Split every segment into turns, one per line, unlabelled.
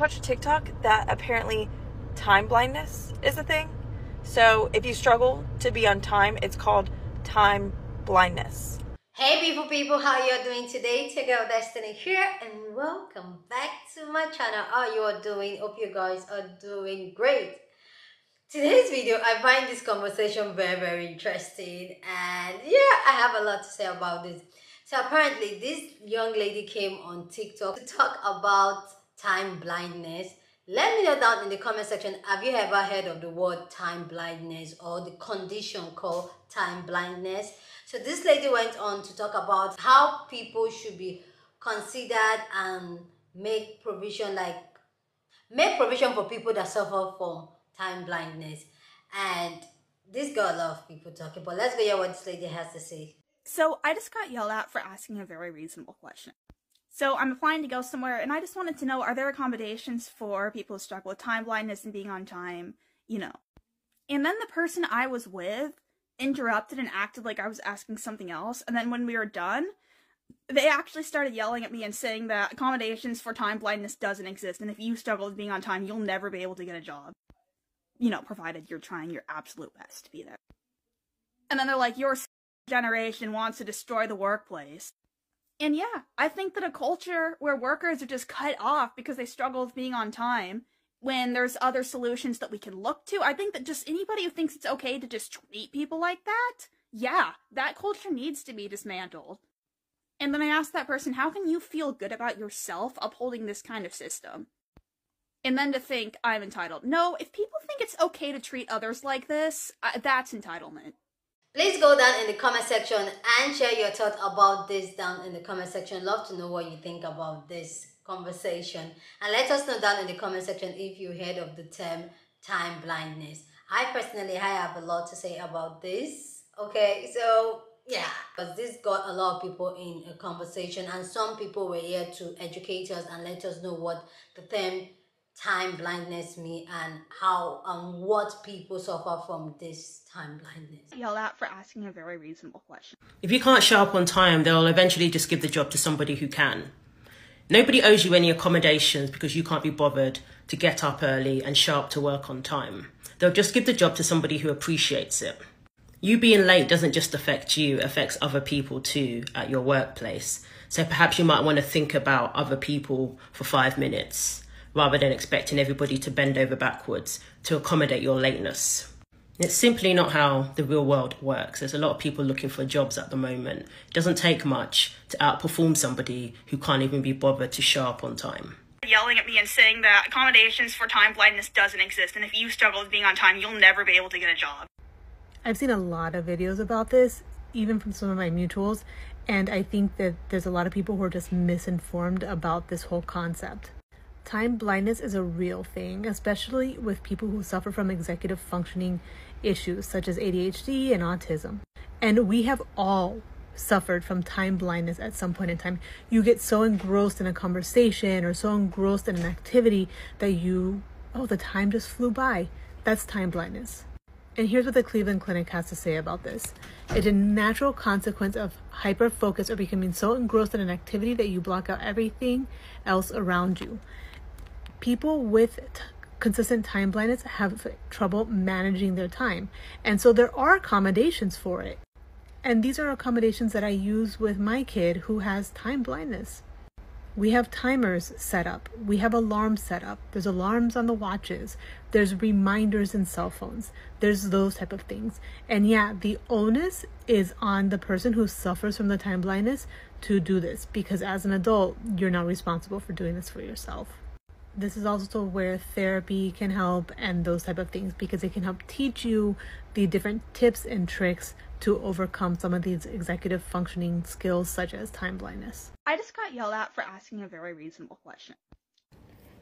watched a TikTok that apparently time blindness is a thing. So if you struggle to be on time, it's called time blindness.
Hey people, how you are doing today? It's your girl Destiny here and welcome back to my channel. How you are doing? Hope you guys are doing great. Today's video, I find this conversation very interesting, and yeah, I have a lot to say about this. So apparently this young lady came on TikTok to talk about time blindness. Let me know down in the comment section, have you ever heard of the word time blindness or the condition called time blindness? So this lady went on to talk about how people should be considered and make provision for people that suffer from time blindness. And this got a lot of people talking, but let's go hear what this lady has to say.
So I just got yelled at for asking a very reasonable question. So I'm applying to go somewhere, and I just wanted to know, are there accommodations for people who struggle with time blindness and being on time, you know? And then the person I was with interrupted and acted like I was asking something else, and then when we were done, they actually started yelling at me and saying that accommodations for time blindness doesn't exist, and if you struggle with being on time, you'll never be able to get a job. You know, provided you're trying your absolute best to be there. And then they're like, your generation wants to destroy the workplace. And yeah, I think that a culture where workers are just cut off because they struggle with being on time, when there's other solutions that we can look to, I think that just anybody who thinks it's okay to just treat people like that, yeah, that culture needs to be dismantled. And then I asked that person, how can you feel good about yourself upholding this kind of system? And then to think I'm entitled. No, if people think it's okay to treat others like this, that's entitlement.
Please go down in the comment section and share your thoughts about this down in the comment section. Love to know what you think about this conversation. And let us know down in the comment section if you heard of the term time blindness. I have a lot to say about this. Okay, so yeah, because this got a lot of people in a conversation, and some people were here to educate us and let us know what the term time blindness mean and how and what people suffer from this time blindness.
Yell at for asking a very reasonable question.
If you can't show up on time, they'll eventually just give the job to somebody who can. Nobody owes you any accommodations because you can't be bothered to get up early and show up to work on time. They'll just give the job to somebody who appreciates it. You being late doesn't just affect you, it affects other people too at your workplace. So perhaps you might want to think about other people for 5 minutes, rather than expecting everybody to bend over backwards to accommodate your lateness. It's simply not how the real world works. There's a lot of people looking for jobs at the moment. It doesn't take much to outperform somebody who can't even be bothered to show up on time.
Yelling at me and saying that accommodations for time blindness doesn't exist, and if you struggle with being on time, you'll never be able to get a job.
I've seen a lot of videos about this, even from some of my mutuals, and I think that there's a lot of people who are just misinformed about this whole concept. Time blindness is a real thing, especially with people who suffer from executive functioning issues such as ADHD and autism. And we have all suffered from time blindness at some point in time. You get so engrossed in a conversation or so engrossed in an activity that the time just flew by. That's time blindness. And here's what the Cleveland Clinic has to say about this. It's a natural consequence of hyper-focus or becoming so engrossed in an activity that you block out everything else around you. People with consistent time blindness have trouble managing their time. And so there are accommodations for it. And these are accommodations that I use with my kid who has time blindness. We have timers set up. We have alarms set up. There's alarms on the watches. There's reminders in cell phones. There's those type of things. And yeah, the onus is on the person who suffers from the time blindness to do this, because as an adult, you're not responsible for doing this for yourself. This is also where therapy can help and those type of things, because it can help teach you the different tips and tricks to overcome some of these executive functioning skills such as time blindness.
I just got yelled at for asking a very reasonable question.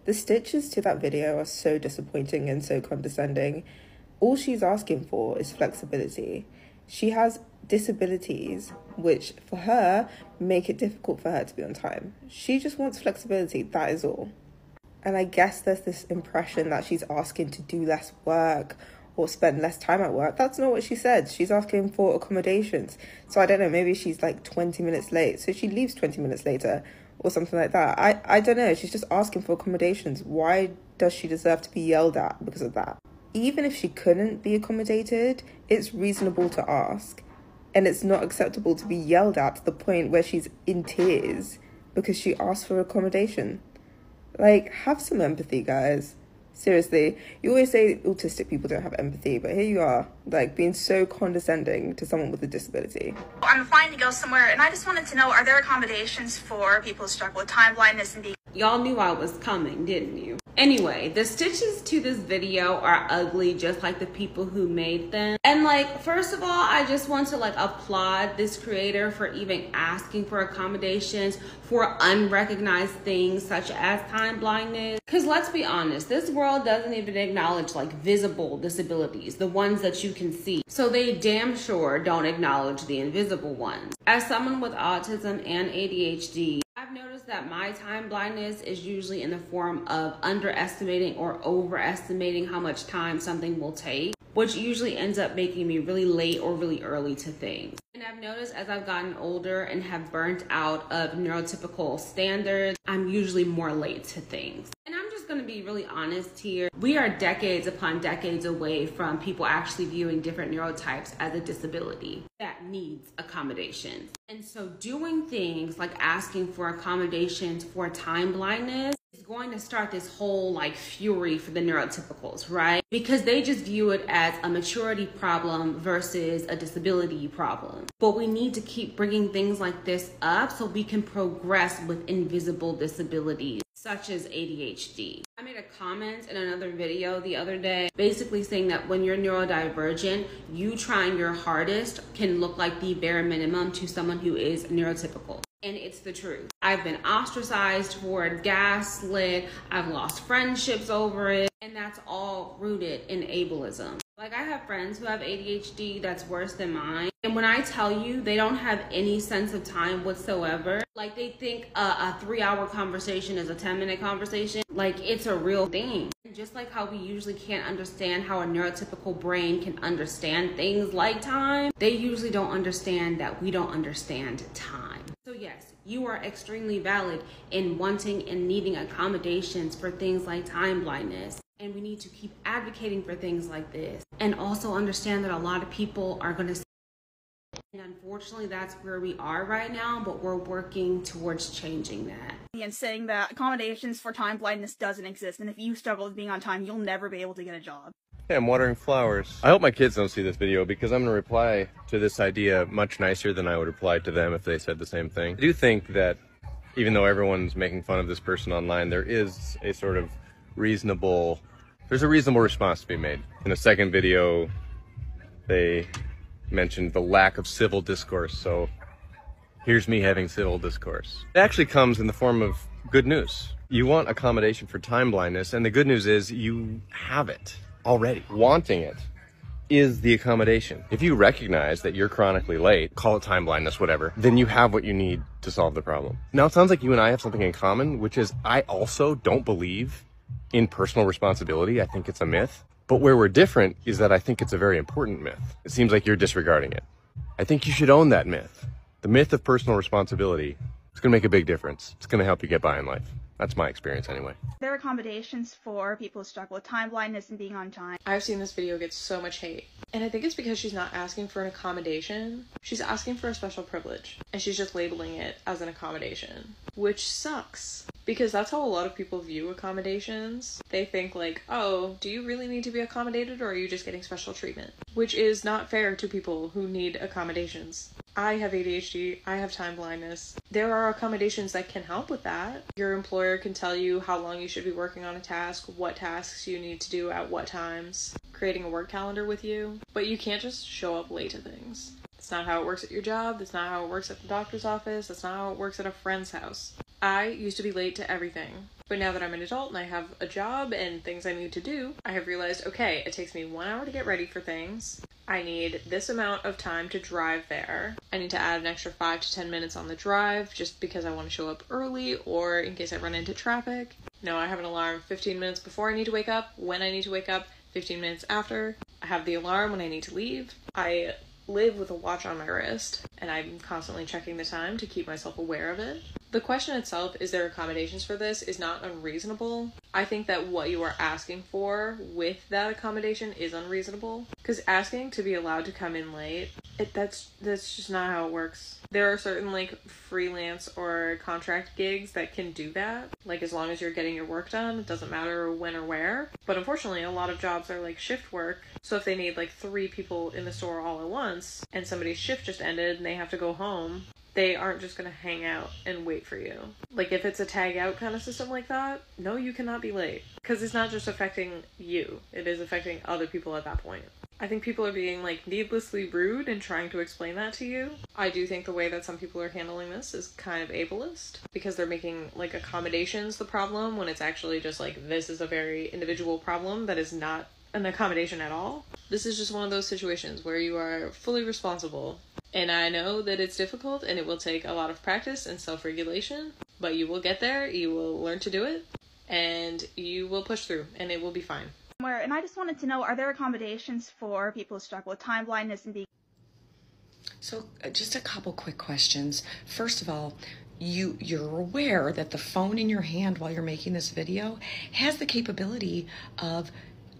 The stitches to that video are so disappointing and so condescending. All she's asking for is flexibility. She has disabilities which for her make it difficult for her to be on time. She just wants flexibility, that is all. And I guess there's this impression that she's asking to do less work or spend less time at work. That's not what she said. She's asking for accommodations. So I don't know, maybe she's like 20 minutes late, so she leaves 20 minutes later. or something like that. I don't know. She's just asking for accommodations. Why does she deserve to be yelled at because of that? Even if she couldn't be accommodated, it's reasonable to ask. And it's not acceptable to be yelled at to the point where she's in tears because she asked for accommodation. Like, have some empathy, guys. Seriously, you always say autistic people don't have empathy, but here you are, like, being so condescending to someone with a disability.
I'm applying to go somewhere, and I just wanted to know, are there accommodations for people who struggle with time blindness and being...
Y'all knew I was coming, didn't you? Anyway, the stitches to this video are ugly, just like the people who made them. And like, first of all, I just want to like applaud this creator for even asking for accommodations for unrecognized things such as time blindness. Because let's be honest, this world doesn't even acknowledge like visible disabilities, the ones that you can see. So they damn sure don't acknowledge the invisible ones. As someone with autism and ADHD, I've noticed that my time blindness is usually in the form of underestimating or overestimating how much time something will take, which usually ends up making me really late or really early to things. And I've noticed as I've gotten older and have burnt out of neurotypical standards, I'm usually more late to things. And I'm just gonna be really honest here. We are decades upon decades away from people actually viewing different neurotypes as a disability that needs accommodations. And so doing things like asking for accommodations for time blindness is going to start this whole like fury for the neurotypicals, right? Because they just view it as a maturity problem versus a disability problem. But we need to keep bringing things like this up so we can progress with invisible disabilities such as ADHD. I made a comment in another video the other day basically saying that when you're neurodivergent, you trying your hardest can look like the bare minimum to someone who is neurotypical. And it's the truth. I've been ostracized for it, gaslit, I've lost friendships over it, and that's all rooted in ableism. Like, I have friends who have ADHD that's worse than mine. And when I tell you they don't have any sense of time whatsoever, like they think a 3-hour conversation is a 10-minute conversation, like it's a real thing. And just like how we usually can't understand how a neurotypical brain can understand things like time, they usually don't understand that we don't understand time. So yes, you are extremely valid in wanting and needing accommodations for things like time blindness. And we need to keep advocating for things like this. And also understand that a lot of people are going to... And unfortunately, that's where we are right now, but we're working towards changing that.
And saying that accommodations for time blindness doesn't exist, and if you struggle with being on time, you'll never be able to get a job.
Hey, I'm watering flowers. I hope my kids don't see this video because I'm going to reply to this idea much nicer than I would reply to them if they said the same thing. I do think that even though everyone's making fun of this person online, there is a sort of there's a reasonable response to be made. In the second video, they mentioned the lack of civil discourse, so here's me having civil discourse. It actually comes in the form of good news. You want accommodation for time blindness, and the good news is you have it already. Wanting it is the accommodation. If you recognize that you're chronically late, call it time blindness, whatever, then you have what you need to solve the problem. Now, it sounds like you and I have something in common, which is I also don't believe in personal responsibility. I think it's a myth. But where we're different is that I think it's a very important myth. It seems like you're disregarding it. I think you should own that myth. The myth of personal responsibility. It's going to make a big difference. It's going to help you get by in life. That's my experience anyway.
There are accommodations for people who struggle with time blindness and being on time.
I've seen this video get so much hate. And I think it's because she's not asking for an accommodation. She's asking for a special privilege. And she's just labeling it as an accommodation. Which sucks. Because that's how a lot of people view accommodations. They think like, oh, do you really need to be accommodated or are you just getting special treatment? Which is not fair to people who need accommodations. I have ADHD, I have time blindness. There are accommodations that can help with that. Your employer can tell you how long you should be working on a task, what tasks you need to do at what times, creating a work calendar with you. But you can't just show up late to things. That's not how it works at your job, that's not how it works at the doctor's office, that's not how it works at a friend's house. I used to be late to everything. But now that I'm an adult and I have a job and things I need to do, I have realized, okay, it takes me 1 hour to get ready for things. I need this amount of time to drive there. I need to add an extra 5 to 10 minutes on the drive just because I want to show up early or in case I run into traffic. No, I have an alarm 15 minutes before I need to wake up, when I need to wake up, 15 minutes after. I have the alarm when I need to leave. I live with a watch on my wrist and I'm constantly checking the time to keep myself aware of it. The question itself, is there accommodations for this, is not unreasonable. I think that what you are asking for with that accommodation is unreasonable. Because asking to be allowed to come in late, that's just not how it works. There are certain like freelance or contract gigs that can do that. Like as long as you're getting your work done, it doesn't matter when or where. But unfortunately, a lot of jobs are like shift work. So if they need like 3 people in the store all at once and somebody's shift just ended and they have to go home, they aren't just going to hang out and wait for you. Like if it's a tag out kind of system like that, no, you cannot be late. Because it's not just affecting you, it is affecting other people at that point. I think people are being like needlessly rude and trying to explain that to you. I do think the way that some people are handling this is kind of ableist because they're making like accommodations the problem when it's actually just like this is a very individual problem that is not an accommodation at all. This is just one of those situations where you are fully responsible. And I know that it's difficult and it will take a lot of practice and self-regulation, but you will get there, you will learn to do it, and you will push through, and it will be fine.
And I just wanted to know, are there accommodations for people who struggle with time blindness and being...
So just a couple quick questions. First of all, you're aware that the phone in your hand while you're making this video has the capability of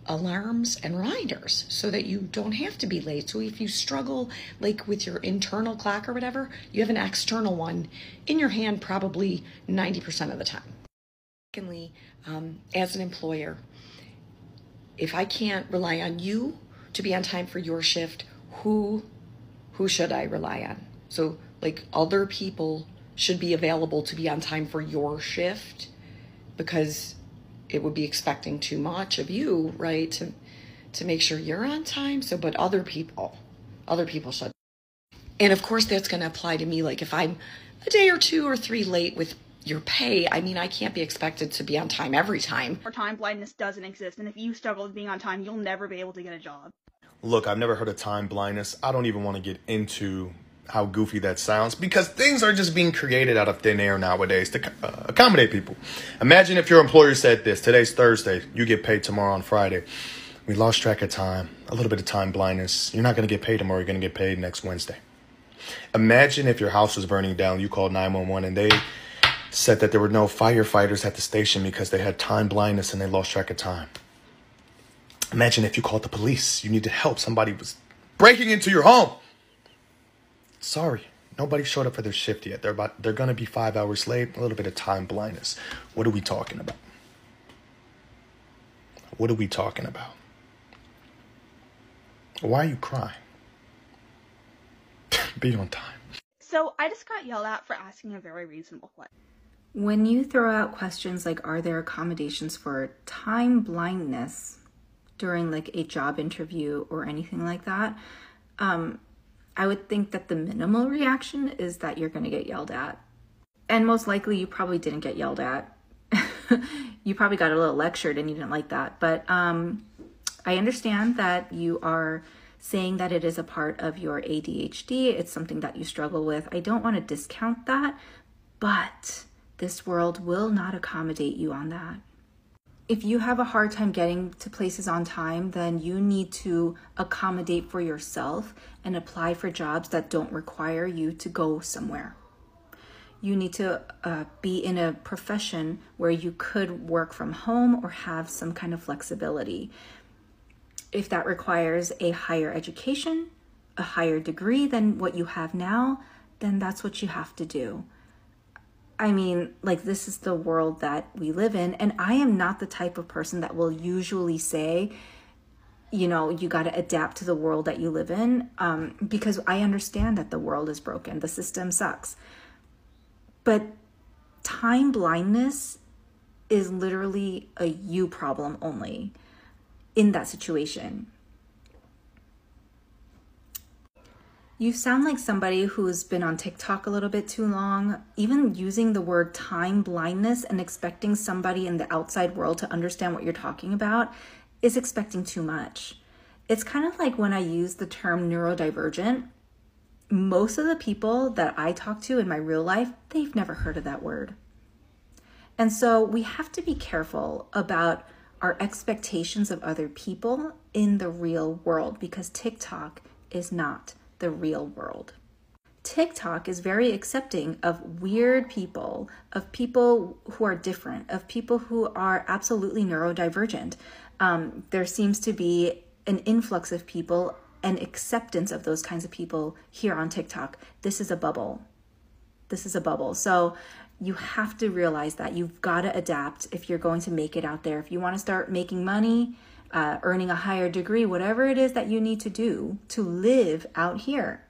alarms and reminders so that you don't have to be late. So if you struggle like with your internal clock or whatever, you have an external one in your hand probably 90% of the time. Secondly, as an employer, if I can't rely on you to be on time for your shift, who should I rely on? So like other people should be available to be on time for your shift because it would be expecting too much of you, right? To make sure you're on time. So, but other people should. And of course that's going to apply to me. Like if I'm a day or 2 or 3 late with your pay, I mean, I can't be expected to be on time every time.
Or time blindness doesn't exist. And if you struggle with being on time, you'll never be able to get a job.
Look, I've never heard of time blindness. I don't even want to get into how goofy that sounds because things are just being created out of thin air nowadays to accommodate people. Imagine if your employer said this: today's Thursday, you get paid tomorrow on Friday. We lost track of time, a little bit of time blindness. You're not going to get paid tomorrow, you're going to get paid next Wednesday. Imagine if your house was burning down, you called 911 and they said that there were no firefighters at the station because they had time blindness and they lost track of time. Imagine if you called the police, you needed help, somebody was breaking into your home. Sorry, nobody showed up for their shift yet. They're going to be 5 hours late, a little bit of time blindness. What are we talking about? What are we talking about? Why are you crying? Be on time.
So I just got yelled at for asking a very reasonable question.
When you throw out questions like, are there accommodations for time blindness during like a job interview or anything like that, I would think that the minimal reaction is that you're going to get yelled at. And most likely you probably didn't get yelled at. You probably got a little lectured and you didn't like that. But I understand that you are saying that it is a part of your ADHD. It's something that you struggle with. I don't want to discount that, but this world will not accommodate you on that. If you have a hard time getting to places on time, then you need to accommodate for yourself and apply for jobs that don't require you to go somewhere. You need to be in a profession where you could work from home or have some kind of flexibility. If that requires a higher education, a higher degree than what you have now, then that's what you have to do. I mean, like, this is the world that we live in, and I am not the type of person that will usually say, you know, you got to adapt to the world that you live in, because I understand that the world is broken, the system sucks. But time blindness is literally a you problem only in that situation. You sound like somebody who's been on TikTok a little bit too long. Even using the word time blindness and expecting somebody in the outside world to understand what you're talking about is expecting too much. It's kind of like when I use the term neurodivergent. Most of the people that I talk to in my real life, they've never heard of that word. And so we have to be careful about our expectations of other people in the real world, because TikTok is not the real world. TikTok is very accepting of weird people, of people who are different, of people who are absolutely neurodivergent. There seems to be an influx of people and acceptance of those kinds of people here on TikTok. This is a bubble. This is a bubble. So you have to realize that you've got to adapt if you're going to make it out there. If you want to start making money, earning a higher degree, whatever it is that you need to do to live out here,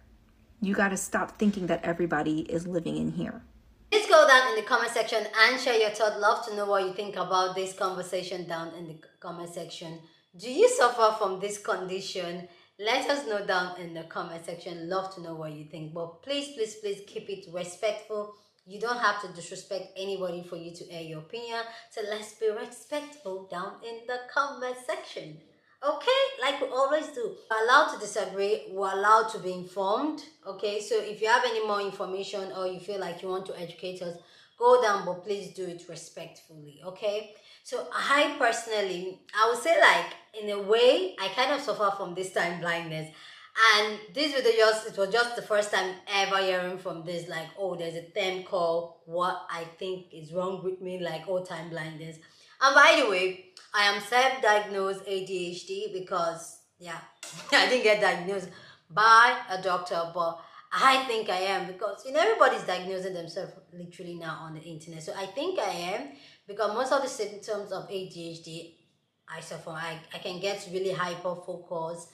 you got to stop thinking that everybody is living in here.
Please go down in the comment section and share your thoughts. Love to know what you think about this conversation down in the comment section. Do you suffer from this condition? Let us know down in the comment section. Love to know what you think. But please, please, please keep it respectful. You don't have to disrespect anybody for you to air your opinion. So let's be respectful down in the comment section. Okay, like we always do. We're allowed to disagree, we're allowed to be informed. Okay, so if you have any more information or you feel like you want to educate us, go down, but please do it respectfully. Okay, so I personally, I would say, like, in a way, I kind of suffer from this time blindness. And this video it was just the first time ever hearing from this, like, oh, there's a term called what I think is wrong with me, like, oh, time blindness. And by the way, I am self-diagnosed ADHD because, yeah, I didn't get diagnosed by a doctor, but I think I am because, everybody's diagnosing themselves literally now on the internet. So I think I am because most of the symptoms of ADHD I suffer. I can get really hyper focused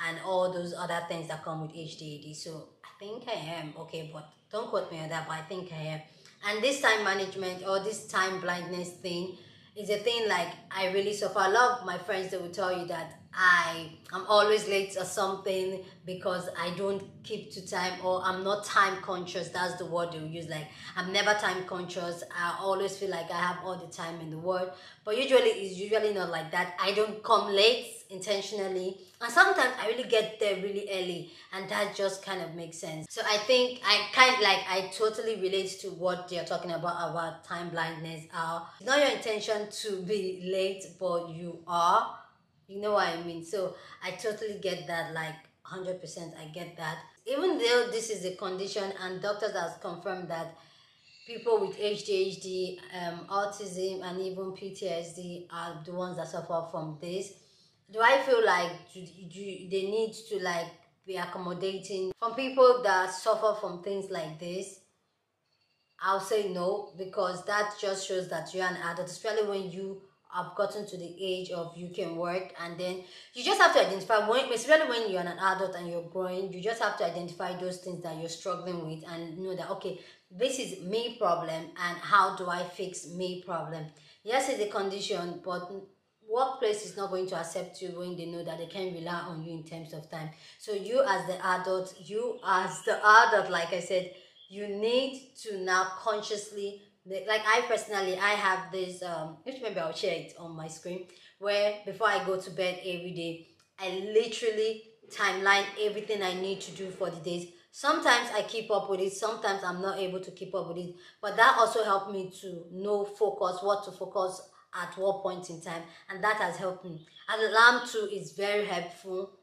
and all those other things that come with ADHD. So I think I am, okay, but don't quote me on that, but I think I am. And this time management or this time blindness thing is a thing like I really suffer. A lot of my friends, they will tell you that I'm always late or something because I don't keep to time, or I'm not time conscious. That's the word they'll use. Like, I'm never time conscious. I always feel like I have all the time in the world, but it's usually not like that. I don't come late intentionally, and sometimes I really get there really early, and that just kind of makes sense. So I think I totally relate to what they're talking about time blindness. It's not your intention to be late, but you are. You know what I mean? So I totally get that, like 100%. I get that. Even though this is a condition and doctors have confirmed that people with ADHD, autism, and even PTSD are the ones that suffer from this, do I feel like they need to, like, be accommodating from people that suffer from things like this? I'll say no, because that just shows that you're an adult, especially when you have gotten to the age of you can work, and then you just have to identify, especially when you're an adult and you're growing, you just have to identify those things that you're struggling with and know that, okay, this is me problem and how do I fix me problem. Yes, it's a condition, but workplace is not going to accept you when they know that they can rely on you in terms of time. So you as the adult, like I said, you need to now consciously, like I personally, I have this, if maybe I'll share it on my screen, where before I go to bed every day, I literally timeline everything I need to do for the days. Sometimes I keep up with it, sometimes I'm not able to keep up with it, but that also helped me to know what to focus at what point in time, and that has helped me. And alarm too is very helpful.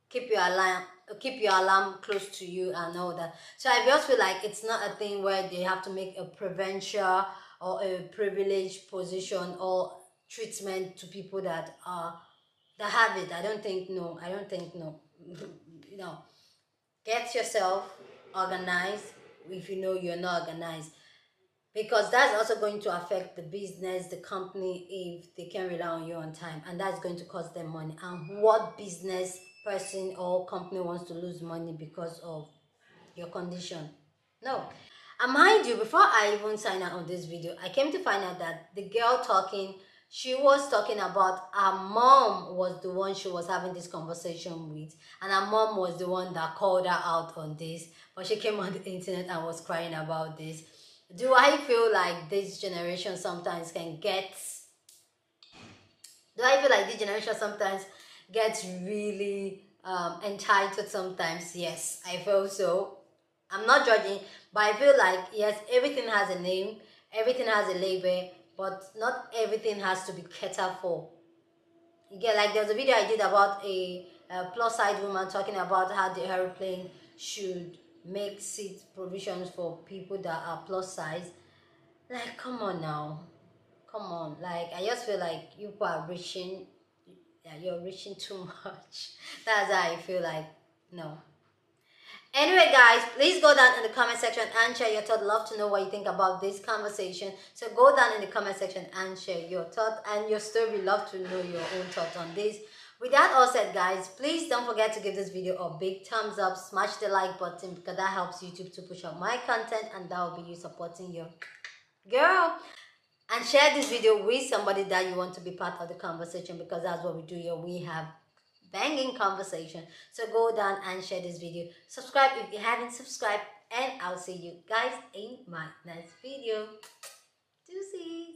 Keep your alarm close to you and all that. So I just feel like it's not a thing where they have to make a prevention or a privileged position or treatment to people that have it. I don't think no. Get yourself organized if you know you're not organized, because that's also going to affect the business, the company, if they can rely on you on time, and that's going to cost them money. And what business person or company wants to lose money because of your condition? No. And mind you, before I even sign out on this video, I came to find out that the girl talking, she was talking about her mom was the one she was having this conversation with, and her mom was the one that called her out on this, but she came on the internet and was crying about this. Do I feel like this generation sometimes gets really entitled sometimes? Yes, I feel so. I'm not judging, but I feel like, yes, everything has a name, everything has a label, but not everything has to be catered for. You get, like, there was a video I did about a plus side woman talking about how the airplane should make seat provisions for people that are plus size. Like, come on now. Come on. Like, I just feel like you people are reaching, yeah, you're reaching too much. That's how I feel like, no. Anyway, guys, please go down in the comment section and share your thought. Love to know what you think about this conversation. So go down in the comment section and share your thought and your story. Love to know your own thoughts on this. With that all said, guys, please don't forget to give this video a big thumbs up. Smash the like button because that helps YouTube to push out my content, and that will be you supporting your girl. And share this video with somebody that you want to be part of the conversation, because that's what we do here. We have banging conversation. So go down and share this video. Subscribe if you haven't subscribed, and I'll see you guys in my next video. Deuces.